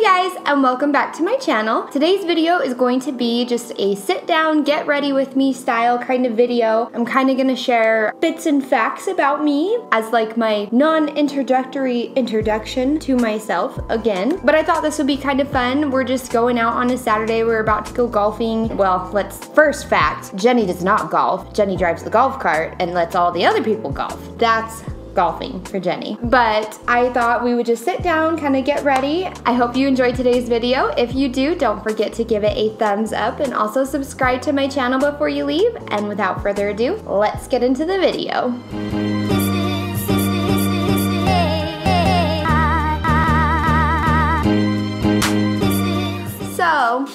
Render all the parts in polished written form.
Hey guys, and welcome back to my channel. Today's video is going to be just a sit down, get ready with me style kind of video. I'm kind of going to share bits and facts about me as like my non-introductory introduction to myself again. But I thought this would be kind of fun. We're just going out on a Saturday. We're about to go golfing. Well, first fact, Jenny does not golf. Jenny drives the golf cart and lets all the other people golf. That's golfing for Jenny. But I thought we would just sit down, kind of get ready. I hope you enjoyed today's video. If you do, don't forget to give it a thumbs up and also subscribe to my channel before you leave. And without further ado, let's get into the video. So,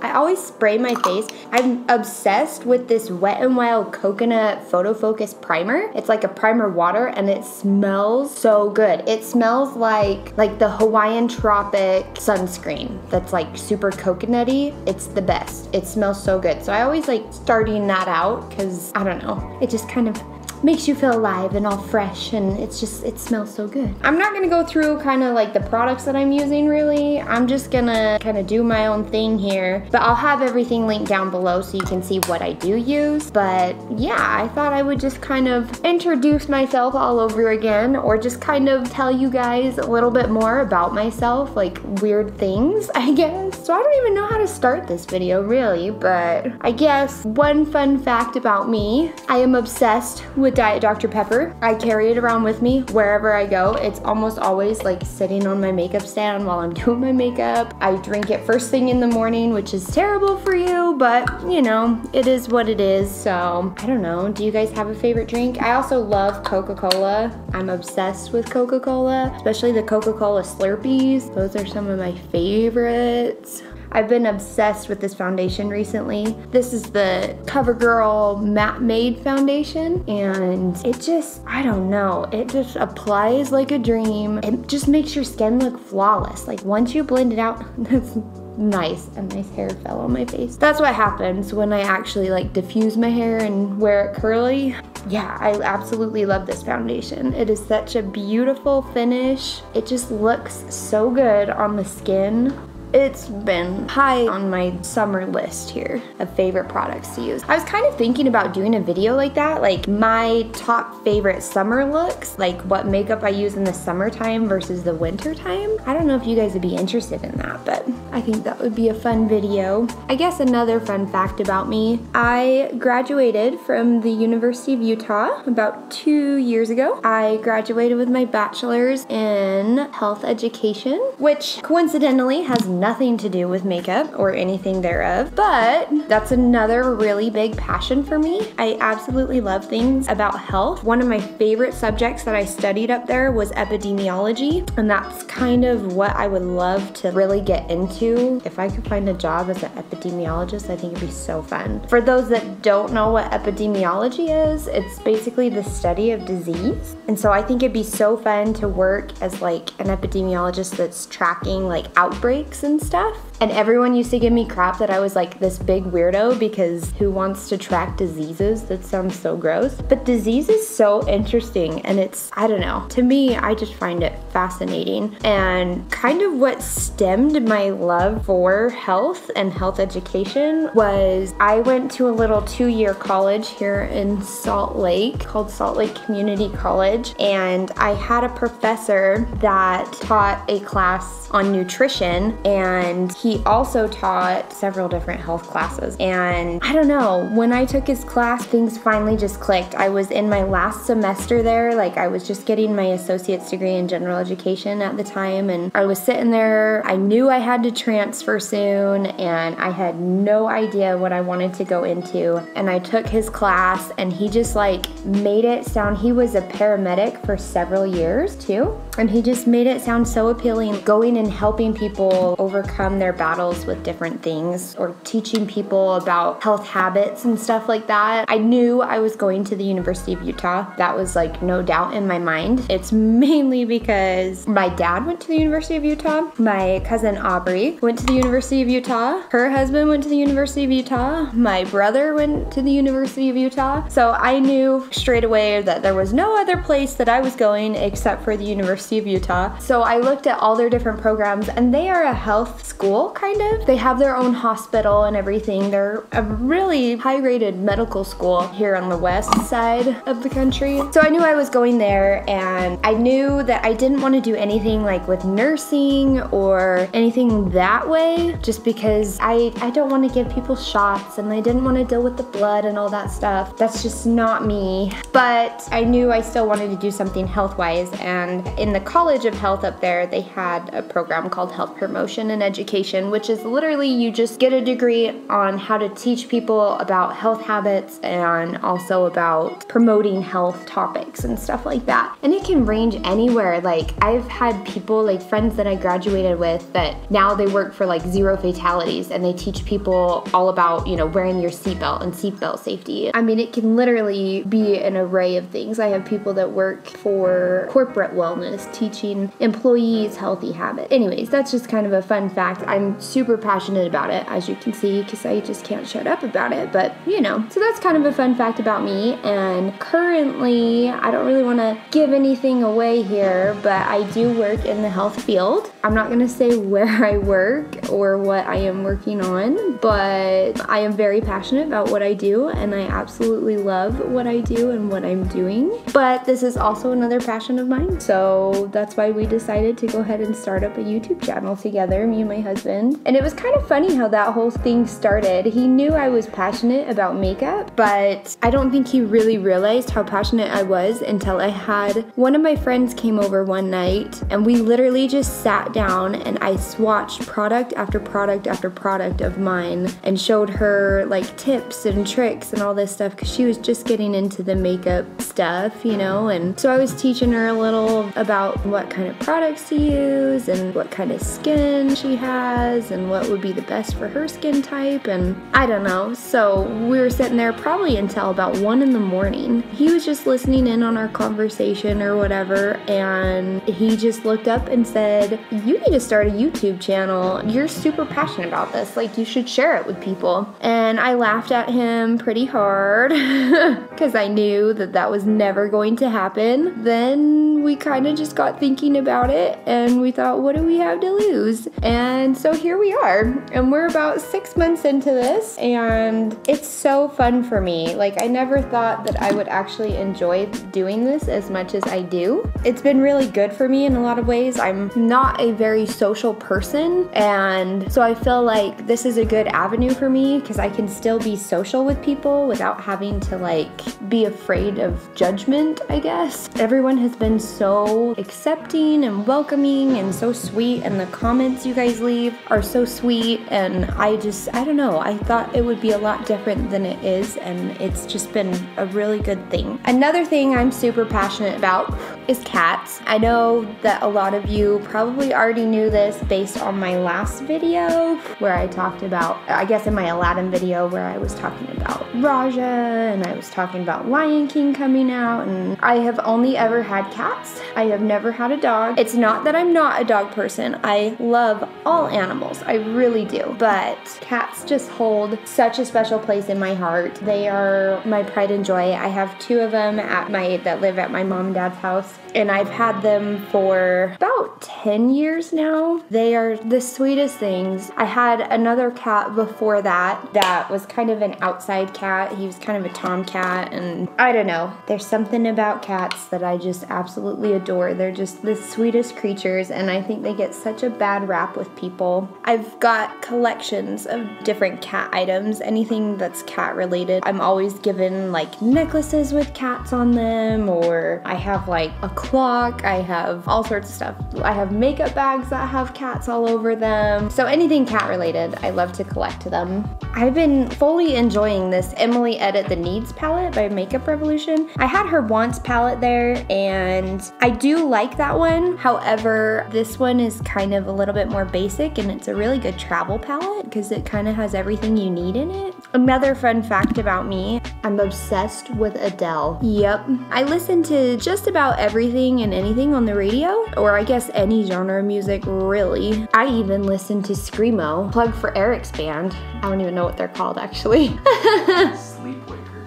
I always spray my face. I'm obsessed with this Wet n Wild Coconut Photo Focus Primer. It's like a primer water and it smells so good. It smells like the Hawaiian Tropic sunscreen that's like super coconutty. It's the best. It smells so good. So I always like starting that out because, I don't know, it just kind of makes you feel alive and all fresh, and it smells so good. I'm not gonna go through kind of like the products that I'm using really. I'm just gonna kind of do my own thing here, but I'll have everything linked down below so you can see what I do use. But yeah, I thought I would just kind of introduce myself all over again, or just kind of tell you guys a little bit more about myself, like weird things, I guess. So I don't even know how to start this video really, but I guess one fun fact about me, I am obsessed with Diet Dr. Pepper. I carry it around with me wherever I go. It's almost always like sitting on my makeup stand while I'm doing my makeup. I drink it first thing in the morning, which is terrible for you, but you know, it is what it is. So I don't know, do you guys have a favorite drink? I also love Coca-Cola. I'm obsessed with Coca-Cola, especially the Coca-Cola Slurpees. Those are some of my favorites. I've been obsessed with this foundation recently. This is the Covergirl Matte Made Foundation, and it just, I don't know, it just applies like a dream. It just makes your skin look flawless. Like once you blend it out, that's nice. A nice hair fell on my face. That's what happens when I actually like diffuse my hair and wear it curly. Yeah, I absolutely love this foundation. It is such a beautiful finish. It just looks so good on the skin. It's been high on my summer list here of favorite products to use. I was kind of thinking about doing a video like that, like my top favorite summer looks, like what makeup I use in the summertime versus the winter time. I don't know if you guys would be interested in that, but I think that would be a fun video. I guess another fun fact about me, I graduated from the University of Utah about 2 years ago. I graduated with my bachelor's in health education, which coincidentally has nothing to do with makeup or anything thereof, but that's another really big passion for me. I absolutely love things about health. One of my favorite subjects that I studied up there was epidemiology, and that's kind of what I would love to really get into. If I could find a job as an epidemiologist, I think it'd be so fun. For those that don't know what epidemiology is, it's basically the study of disease. And so I think it'd be so fun to work as like an epidemiologist that's tracking like outbreaks and stuff. And everyone used to give me crap that I was like this big weirdo because who wants to track diseases? That sounds so gross. But disease is so interesting, and it's, I don't know, to me, I just find it fascinating. And kind of what stemmed my love for health and health education was I went to a little 2-year college here in Salt Lake called Salt Lake Community College, and I had a professor that taught a class on nutrition, and he also taught several different health classes. And I don't know, when I took his class, things finally just clicked. I was in my last semester there, like I was just getting my associate's degree in general education at the time, and I was sitting there. I knew I had to transfer soon, and I had no idea what I wanted to go into. And I took his class, and he just like made it sound, he was a paramedic for several years too, and he just made it sound so appealing, going and helping people overcome their battles with different things, or teaching people about health habits and stuff like that. I knew I was going to the University of Utah. That was like no doubt in my mind. It's mainly because my dad went to the University of Utah. My cousin Aubrey went to the University of Utah. Her husband went to the University of Utah. My brother went to the University of Utah. So I knew straight away that there was no other place that I was going except for the University of Utah. So I looked at all their different programs, and they are a health school, kind of. They have their own hospital and everything. They're a really high-rated medical school here on the west side of the country. So I knew I was going there, and I knew that I didn't want to do anything like with nursing or anything that way, just because I don't want to give people shots, and I didn't want to deal with the blood and all that stuff. That's just not me. But I knew I still wanted to do something health-wise, and in the College of Health up there, they had a program called Health Promotion and Education, which is literally you just get a degree on how to teach people about health habits and also about promoting health topics and stuff like that. And it can range anywhere. Like, I've had people, like friends that I graduated with, that now they work for like Zero Fatalities, and they teach people all about, you know, wearing your seatbelt and seatbelt safety. I mean, it can literally be an array of things. I have people that work for corporate wellness, teaching employees healthy habits. Anyways, that's just kind of a fun fact. I'm super passionate about it, as you can see, because I just can't shut up about it, but you know. So that's kind of a fun fact about me, and currently, I don't really want to give anything away here, but I do work in the health field. I'm not going to say where I work or what I am working on, but I am very passionate about what I do, and I absolutely love what I do and what I'm doing. But this is also another passion of mine, so that's why we decided to go ahead and start up a YouTube channel together, me and my husband. And it was kind of funny how that whole thing started. He knew I was passionate about makeup, but I don't think he really realized how passionate I was until I had one of my friends came over one night, and we literally just sat down and I swatched product after product after product of mine and showed her like tips and tricks and all this stuff, because she was just getting into the makeup stuff, you know. And so I was teaching her a little about what kind of products to use and what kind of skin she has and what would be the best for her skin type, and I don't know. So we were sitting there probably until about 1 in the morning. He was just listening in on our conversation or whatever, and he just looked up and said, "You need to start a YouTube channel. You're super passionate about this. Like, you should share it with people." And I laughed at him pretty hard because I knew that that was never going to happen. Then we kind of just got thinking about it, and we thought, what do we have to lose? And so here we are, and we're about 6 months into this, and it's so fun for me. Like, I never thought that I would actually enjoy doing this as much as I do. It's been really good for me in a lot of ways. I'm not a very social person, and so I feel like this is a good avenue for me because I can still be social with people without having to like be afraid of judgment, I guess. Everyone has been so accepting and welcoming and so sweet, and the comments you guys leave are so sweet, and I don't know, I thought it would be a lot different than it is, and it's just been a really good thing. Another thing I'm super passionate about is cats. I know that a lot of you probably already knew this based on my last video where I talked about, I guess in my Aladdin video where I was talking about Raja and I was talking about Lion King coming out, and I have only ever had cats. I have never had a dog. It's not that I'm not a dog person. I love all animals. I really do. But cats just hold such a special place in my heart. They are my pride and joy. I have 2 of them that live at my mom and dad's house, and I've had them for about 10 years now. They are the sweetest things. I had another cat before that was kind of an outside cat. He was kind of a tomcat, and I don't know. There's something about cats that I just absolutely adore. They're just the sweetest creatures, and I think they get such a bad rap with people. I've got collections of different cat items, anything that's cat related. I'm always given like necklaces with cats on them, or I have like a clock, I have all sorts of stuff. I have makeup bags that have cats all over them. So anything cat related, I love to collect them. I've been fully enjoying this Emily Edit the Needs palette by Makeup Revolution. I had her Wants palette there and I do like that one. However, this one is kind of a little bit more basic and it's a really good travel palette because it kind of has everything you need in it. Another fun fact about me, I'm obsessed with Adele. Yep. I listen to just about everything and anything on the radio, or I guess any genre of music, really. I even listen to Screamo. Plug for Eric's band. I don't even know what they're called, actually.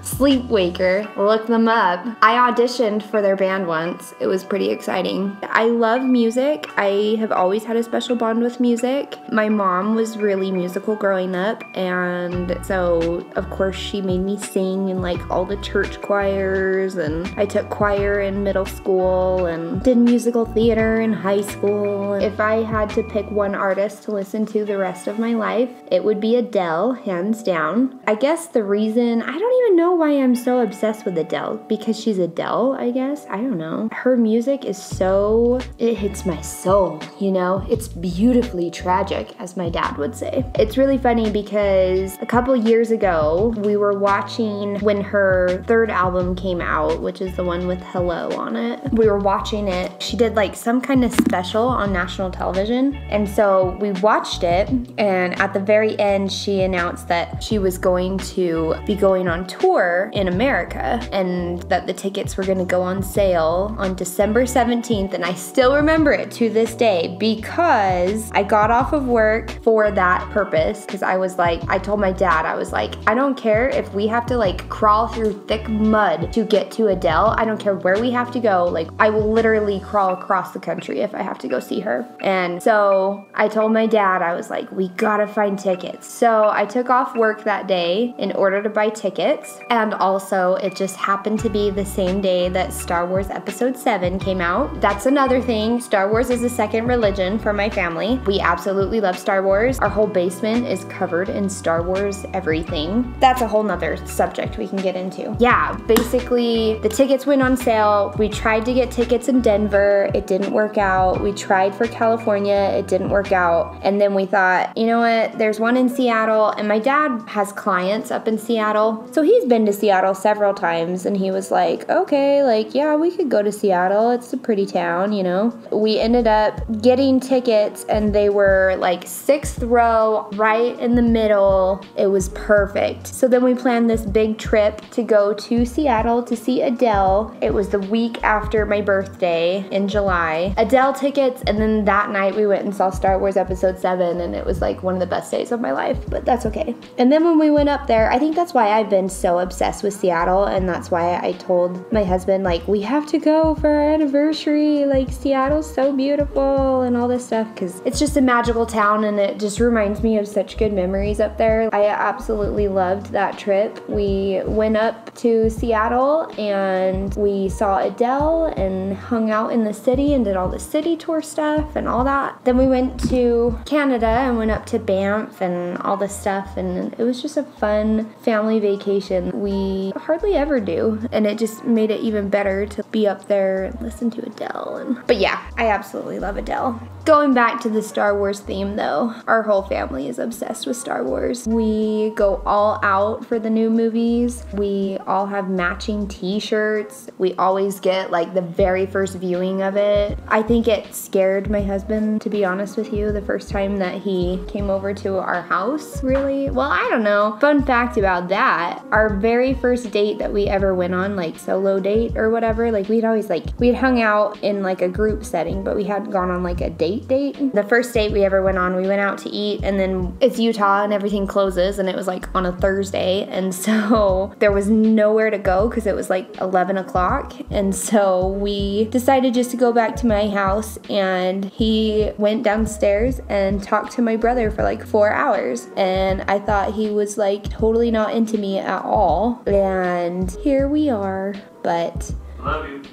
Sleepwaker. Look them up. I auditioned for their band once. It was pretty exciting. I love music. I have always had a special bond with music. My mom was really musical growing up, and so of course she made me sing in like all the church choirs, and I took choir in middle school and did musical theater in high school. If I had to pick one artist to listen to the rest of my life, it would be Adele, hands down. I guess the reason, I don't even know why I'm so obsessed with Adele, because she's Adele, I guess. I don't know. Her music is so, it hits my soul, you know? It's beautifully tragic, as my dad would say. It's really funny because a couple years ago, we were watching when her third album came out, which is the one with Hello on it. We were watching it. She did like some kind of special on national television, and so we watched it, and at the very end, she announced that she was going to be going on tour in America and that the tickets were gonna go on sale on December 17th, and I still remember it to this day because I got off of work for that purpose, because I was like, I told my dad, I was like, I don't care if we have to like crawl through thick mud to get to Adele. I don't care where we have to go. Like, I will literally crawl across the country if I have to go see her. And so I told my dad, I was like, we gotta find tickets. So I took off work that day in order to buy tickets, and also it just happened to be the same day that Star Wars Episode 7 came out. That's another thing. Star Wars is a second religion for my family. We absolutely love Star Wars. Our whole basement is covered in Star Wars everything. That's a whole nother subject we can get into. Yeah, basically the tickets went on sale. We tried to get tickets in Denver. It didn't work out. We tried for California. It didn't work out. And then we thought, you know what? There's one in Seattle, and my dad has clients up in Seattle. So he's been to Seattle several times, and he was like, okay, like, yeah, we could go to Seattle. It's a pretty town, you know? We ended up getting tickets, and they were like 6th row, right in the middle. It was perfect. So then we planned this big trip to go to Seattle to see Adele. It was the week after my birthday in July. Adele tickets, and then that night we went and saw Star Wars Episode 7, and it was like one of the best days of my life, but that's okay. And then when we went up there, I think that's why I've been so obsessed with Seattle, and that's why I told my husband, like, we have to go for our anniversary, like, Seattle's so beautiful and all this stuff, because it's just a magical town, and it just reminds me of such good memories up there. I absolutely loved that trip. We went up to Seattle, and we saw Adele, and hung out in the city, and did all the city tour stuff, and all that. Then we went to Canada, and went up to Banff, and all this stuff, and it was just a fun family vacation. We hardly ever do, and it just made it even better to be up there and listen to Adele. But yeah, I absolutely love Adele. Going back to the Star Wars theme though, our whole family is obsessed with Star Wars. We go all out for the new movies. We all have matching t-shirts. We always get like the very first viewing of it. I think it scared my husband, to be honest with you, the first time that he came over to our house, really. Well, I don't know. Fun fact about that, our very first date that we ever went on, like solo date or whatever, like we'd hung out in like a group setting, but we hadn't gone on like a date. The first date we ever went on, we went out to eat, and then it's Utah and everything closes, and it was like on a Thursday, and so there was nowhere to go because it was like 11 o'clock, and so we decided just to go back to my house, and he went downstairs and talked to my brother for like 4 hours, and I thought he was like totally not into me at all, and here we are. But love you.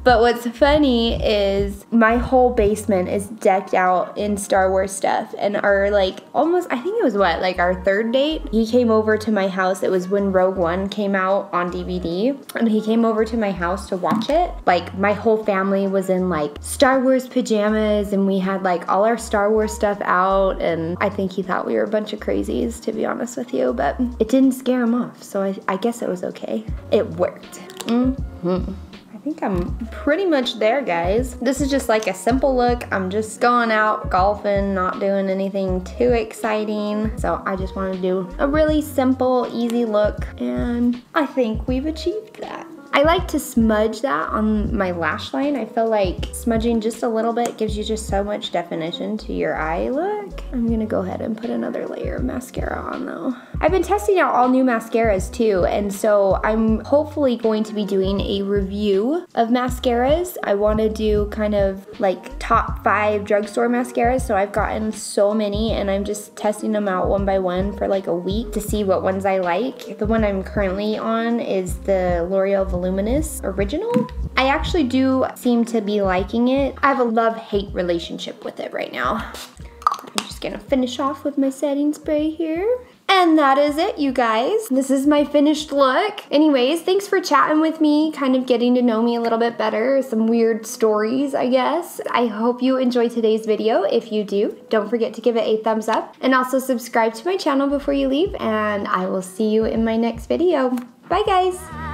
But what's funny is my whole basement is decked out in Star Wars stuff, and our like almost, I think it was what, like our third date, he came over to my house. It was when Rogue One came out on DVD, and he came over to my house to watch it. Like my whole family was in like Star Wars pajamas, and we had like all our Star Wars stuff out, and I think he thought we were a bunch of crazies, to be honest with you, but it didn't scare him off, so I guess it was okay. It worked. I think I'm pretty much there, guys. This is just like a simple look. I'm just going out golfing, not doing anything too exciting. So I just want to do a really simple, easy look, and I think we've achieved that. I like to smudge that on my lash line. I feel like smudging just a little bit gives you just so much definition to your eye look. I'm gonna go ahead and put another layer of mascara on though. I've been testing out all new mascaras too, and so I'm hopefully going to be doing a review of mascaras. I wanna do kind of like top 5 drugstore mascaras, so I've gotten so many and I'm just testing them out one by one for like a week to see what ones I like. The one I'm currently on is the L'Oreal Voluminous Original. I actually do seem to be liking it. I have a love-hate relationship with it right now. I'm just gonna finish off with my setting spray here. And that is it, you guys. This is my finished look. Anyways, thanks for chatting with me, kind of getting to know me a little bit better. Some weird stories, I guess. I hope you enjoyed today's video. If you do, don't forget to give it a thumbs up and also subscribe to my channel before you leave, and I will see you in my next video. Bye, guys.